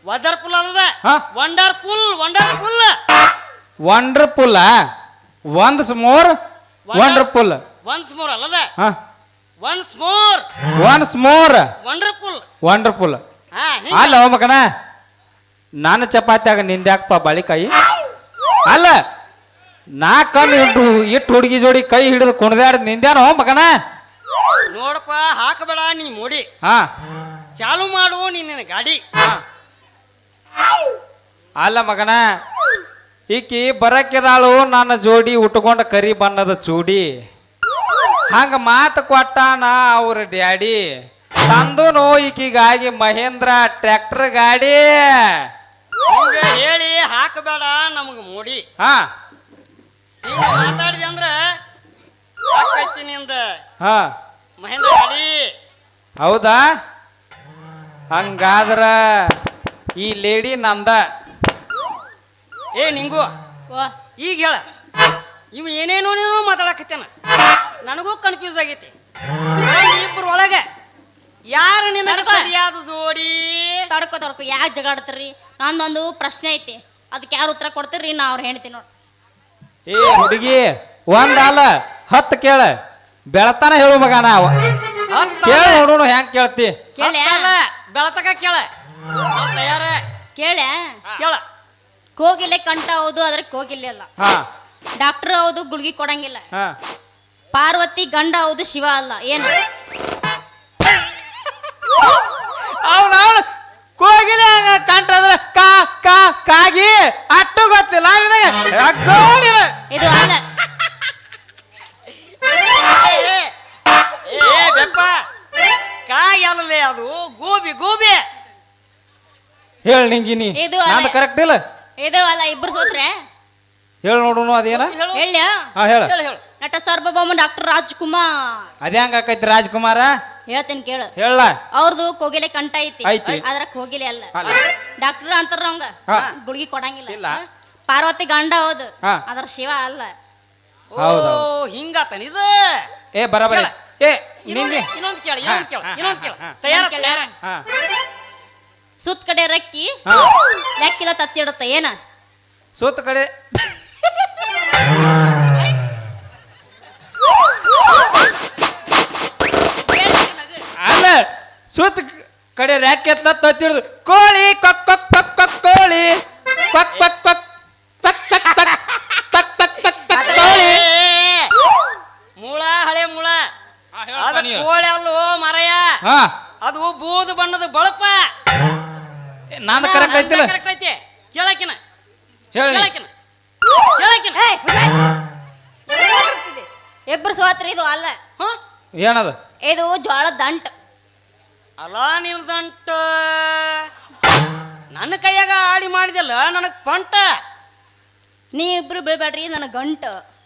Wonderful ಅಲ್ಲದ ಹಾ? Wonderful wonderful wonderful once more wonderful once more ಅಲ್ಲದ ಹಾ once more once more wonderful wonderful ಹಾ ಅಲ್ಲ ಮಗನ ನಾನು ಚಪಾತಿಯಾಗ ನಿಂದ್ಯಾಕಪ್ಪ ಬಾಳಿಕಾಯಿ ಅಲ್ಲ ನಾ ಕಣ್ಣು ಇಟ್ಟು ಹುಡುಗಿ ಜೋಡಿ ಕೈ ಹಿಡಿದು ಕುಣದಾಡ ನಿಂದ್ಯಾನೋ ಮಗನ ನೋಡಪ್ಪ ಹಾಕಬೇಡ ನೀ ಮೂಡಿ ಹಾ ಚಾಲು ಮಾಡು ನಿನ್ನ ಗಾಡಿ ಅಲ್ಲ ಮಗನ ಈಕಿ ಬರಕ್ಕಿದಾಳು ನನ್ನ ಜೋಡಿ ಉಟ್ಕೊಂಡ ಕರಿ ಬಣ್ಣದ ಚೂಡಿ ಹಂಗ ಮಾತು ಕೊಟ್ಟಾನ ಅವ್ರ ಡ್ಯಾಡಿ ತಂದೂನು ಈಕಿಗಾಗಿ ಮಹೇಂದ್ರ ಟ್ರ್ಯಾಕ್ಟರ್ ಗಾಡಿ ಹಿಂಗ ಹೇಳಿ ಹಾಕಬೇಡ ನಮಗ ಮೂಡಿ ಹಾ ಹಿಂಗ ಮಾತಾಡಿದೆ ಅಂದ್ರ ಹಾಕೈತಿ ನಿಂದ ಹಾ ಮಹೇಂದ್ರ ಗಾಡಿ ಹೌದಾ ಹಂಗಾದ್ರ ಈ ಲೇಡಿ ನಂದ ಏ ನಿಂಗು ಈಗ ಹೇಳ ಇವ್ ಏನೇನೋ ಮಾತಾಡಕತ್ತೇನ ನನಗೂ ಕನ್ಫ್ಯೂಸ್ ಆಗೈತಿ ಇಬ್ಬರ ಒಳಗೆ ಯಾರು ನಿನ್ನ ಸರಿಯಾದ ಜೋಡಿ ತಡ್ಕೊ ಯಾಕೆ ಜಗಾಡ್ತೀರಿ ನಂದೊಂದು ಪ್ರಶ್ನೆ ಐತಿ ಅದಕ್ಕೆ ಯಾರು ಉತ್ತರ ಕೊಡ್ತೀರಿ ನಾ ಅವ್ರು ಹೇಳ್ತೀನಿ ನೋಡಿ. ಏ ಹುಡುಗಿ ಒಂದಲ್ಲ 10 ಕೇಳ ಬೆಳತಾನ ಹೇಳು ಮಗ ನಾವು ಕೇಳ ನೋಡೋಣ ಹೆಂಗ್ ಕೇಳ್ತಿ ಕೇಳ ಬೆಳತಕ ಕೇಳ ತಯಾರ ಕೇಳ ಕೇಳ ಕೋಗಿಲೆ ಕಂಠ ಹೌದು ಆದ್ರೆ ಕೋಗಿಲೆ ಅಲ್ಲ. ಹಾ ಡಾಕ್ಟರ್ ಹೌದು ಗುಳ್ಗಿ ಕೊಡಂಗಿಲ್ಲ. ಹಾ ಪಾರ್ವತಿ ಗಂಡ ಹೌದು ಶಿವ ಅಲ್ಲ. ಏನು ಅವನು ಕೋಗಿಲೆ ಕಂಟ್ರ ಕಾ ಕಾ ಕಾಗಿ ಅಟ್ಟು ಗೊತ್ತಿಲ್ಲ ಇದು ಅಲ್ಲ. ಏ ಬೆಪ್ಪ ಕಾಯಿ ಅಲ್ಲದೆ ಅದು ಗೋಬಿ ಗೋಬಿ ಹೇಳ ನಿಂಗಿನಿ ಇದು ನಾನು ಕರೆಕ್ಟ್ ಇಲ್ಲ ಇದು ಅಲ್ಲ. ಇಬ್ರು ಸೋತ್ರೆ ಹೇಳ ನೋಡೋಣ ಅದೇನ ಹೇಳ. ಹಾ ಹೇಳ ಹೇಳು ನಟ ಸಾರ್ವಭೌಮ ಡಾಕ್ಟರ್ ರಾಜ್ಕುಮಾರ್. ಅದೇ ಹಂಗ ಆಕೈತಿ ರಾಜ್ಕುಮಾರ ಹೇಳ್ತೀನಿ ಕೇಳು. ಹೇಳ ಅವ್ರದ್ದು ಕೋಗಿಲೆ ಕಂಠ ಐತಿ ಐತಿ. ಆದ್ರ ಕೋಗಿಲೆ ಅಲ್ಲ. ಅಲ್ಲ. ಡಾಕ್ಟರ್ ಅಂತಾರ ಅವಂಗ ಹಾ. ಗುಳ್ಗಿ ಕೊಡಂಗಿಲ್ಲ. ಇಲ್ಲ ಪಾರ್ವತಿ ಗಂಡ ಹೌದು ಹಾ. ಆದ್ರ ಶಿವ ಅಲ್ಲ. ಹೌದು. ಓ ಹಿಂಗಾತನ ಇದು ಏ ಬರಬರ ಏ ನಿಂಗೆ ಇನ್ನೊಂದು ಕೇಳ ಇನ್ನೊಂದು ಕೇಳ ತಯಾರ ತಯಾರ ಹಾ ಸುತ್ತ ಕಡೆ ರಕ್ಕಿ ಹಾ ಲೆಕ್ಕಿದ ತತ್ತಿಡುತ್ತ ಏನ ಸೂತ್ ಕಡೆ ಅಲ್ಲ ಸೂತ್ ಕಡೆ ರ್ಯಾಕ್ ಎತ್ತ ತತ್ತಿಡ್ದು ಕೋಳಿ ಕೊಕ್ ಕೊಕ್ ಕೊಕ್ ಕೊಕ್ ಕೋಳಿ ಕೊಕ್ ಕೊಕ್ ಕೊಕ್ ತಕ್ ತಕ್ ತಕ್ ತಕ್ ತಕ್ ತಕ್ ತಕ್ ಕೋಳಿ ಮೂಳ ಹಳೆ ಮೂಳ ಅದ ಕೋಳಿ ಅಲ್ಲೋ ಮರಯ ಹಾ ಅದು ಬೂದು ಬಣ್ಣದ ಬಳಪ ನಾನು ಕರೆಕ್ಟ್ ಐತಿಲ್ಲ ಕರೆಕ್ಟ್ ಐತಿ ಕೇಳಕಿನ ಹೇಳಿ ಕೇಳಕಿನ ಕೇಳಕಿನ ಇಬ್ರು ಸೋತ್ರಿ. ಇದು ಅಲ್ಲ. ಏನದ ಇದು ಜ್ವಾಳದ ದಂಟ. ಅಲ್ಲ ನಿಲ್ದಂಟ ನನ್ನ ಕೈಯಾಗ ಆಡಿ ಮಾಡಿದಲ್ಲ ನನಗ್ ಪಂಟ. ನೀ ಇಬ್ರು ಬೀಳ್ಬೇಡ್ರಿ ನನ್ನ ಗಂಟ.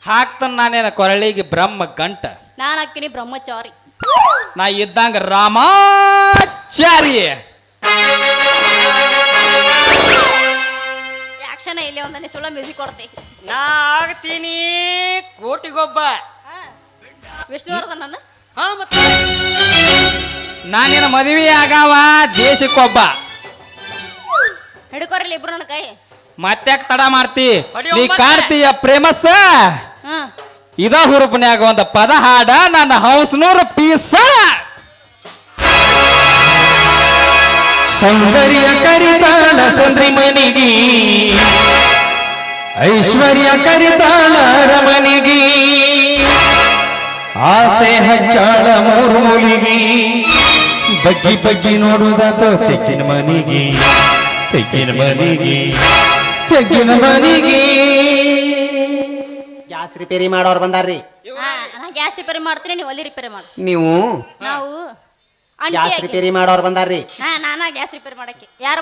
ಹಾಕ್ತಾನ ನಾನೇನ ಕೊರಳಿಗೆ ಬ್ರಹ್ಮ ಗಂಟ ನಾನು ಹಾಕಿನಿ ಬ್ರಹ್ಮಚಾರಿ. ನಾ ಇದ್ದಂಗ ರಾಮಾಚಾರಿ. ಆಕ್ಷನ್ ಇಲ್ಲಿ ಒಂದನೇ ಸುಳ್ಳ ಮ್ಯೂಸಿಕ್ ಕೊಡ್ತಿ. ನಾ ಆಗ್ತೀನಿ ಕೋಟಿಗೊಬ್ಬ. ವಿಷ್ಣುವರ್ಧನ್ ನನ್ನ ಹಾ ಮತ್ತೆ ನಾನಿನ ಮದುವೆ ಆಗವ ದೇಶಕ್ಕೊಬ್ಬ. ಹಿಡ್ಕೋರಿಲ್ಲ ಇಬ್ರು ನನ್ನ ಕೈ. ಮತ್ತ್ಯಾಕ್ ತಡ ಮಾಡ್ತಿ ಹೊಡಿ ನೀ ಒಮ್ಮೆ. ಕಾಡ್ತೀಯ ಪ್ರೇಮಸ್ಸ ಹಾ ಇದ ಹುರುಪನ್ಯಾಗ ಒಂದ ಪದ ಹಾಡ ನನ್ನ ಹೌಸ್ನೂರು ಪೀಸ. ಸೌಂದರ್ಯ ಕರಿತಾಳ ಸಂದ್ರಿ ಮನಿಗಿ ಐಶ್ವರ್ಯ ಕರಿತಾಳ ರಮನಿಗಿ ಆಸೆ ಹಚ್ಚಾಳ ಮೂರು ಮೂಲಿಗಿ ಬಗ್ಗಿ ಬಗ್ಗಿ ನೋಡುದಾತ ತೆಕ್ಕಿನ ಮನಿಗಿ ತೆಕ್ಕಿನ ಮನಿಗಿ ತೆಕ್ಕಿನ ಮನಿಗಿ. ಗ್ಯಾಸ್ ರಿಪೇರಿ ಮಾಡೋರು ಬಂದಾರ್ರಿ. ನಾ ಗ್ಯಾಸ್ ರಿಪೇರಿ ಮಾಡ್ತೀನಿ, ನೀವು ಒಲಿ ರಿಪೇರಿ ಮಾಡಿ. ನೀವು ನಾವು ಗ್ಯಾಸ್ ರಿಪೇರಿ ಮಾಡೋರು ಬಂದಾರ್ರಿ. ನಾನಾ ಗ್ಯಾಸ್ ರಿಪೇರಿ ಮಾಡಕ್ಕೆ ಯಾರು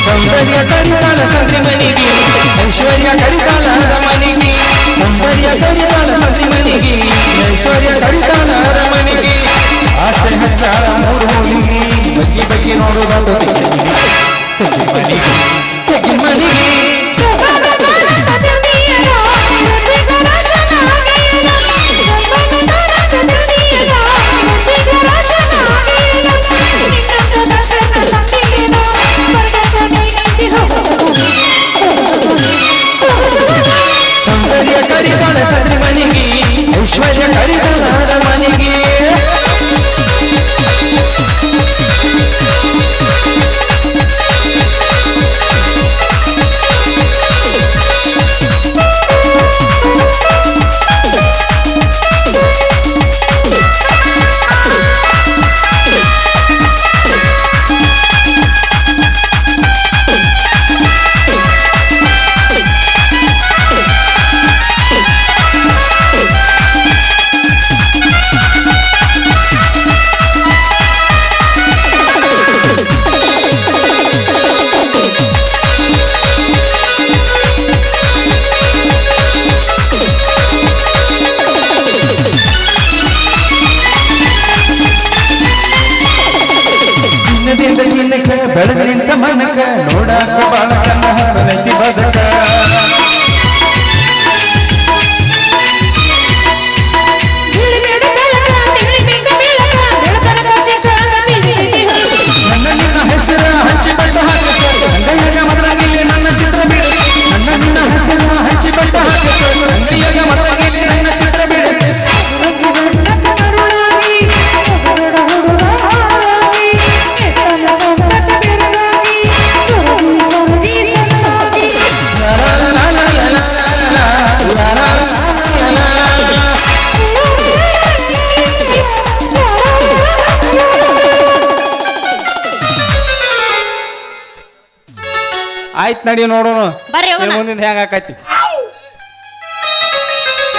ಸೌಂದರ್ಯ ಕರಿತಾಳ ಸಂದ್ರಿ ಮನಿಗಿ ಐಶ್ವರ್ಯ ಕರಿತಾಳ ರಮನಿಗಿ ಆಯ್ತು ನಡಿ ನೋಡೋಣ ಬರ್ರಿ ಹೋಗೋಣ. ಮುಂದಿನ ಹೆಂಗ ಆಕೈತಿ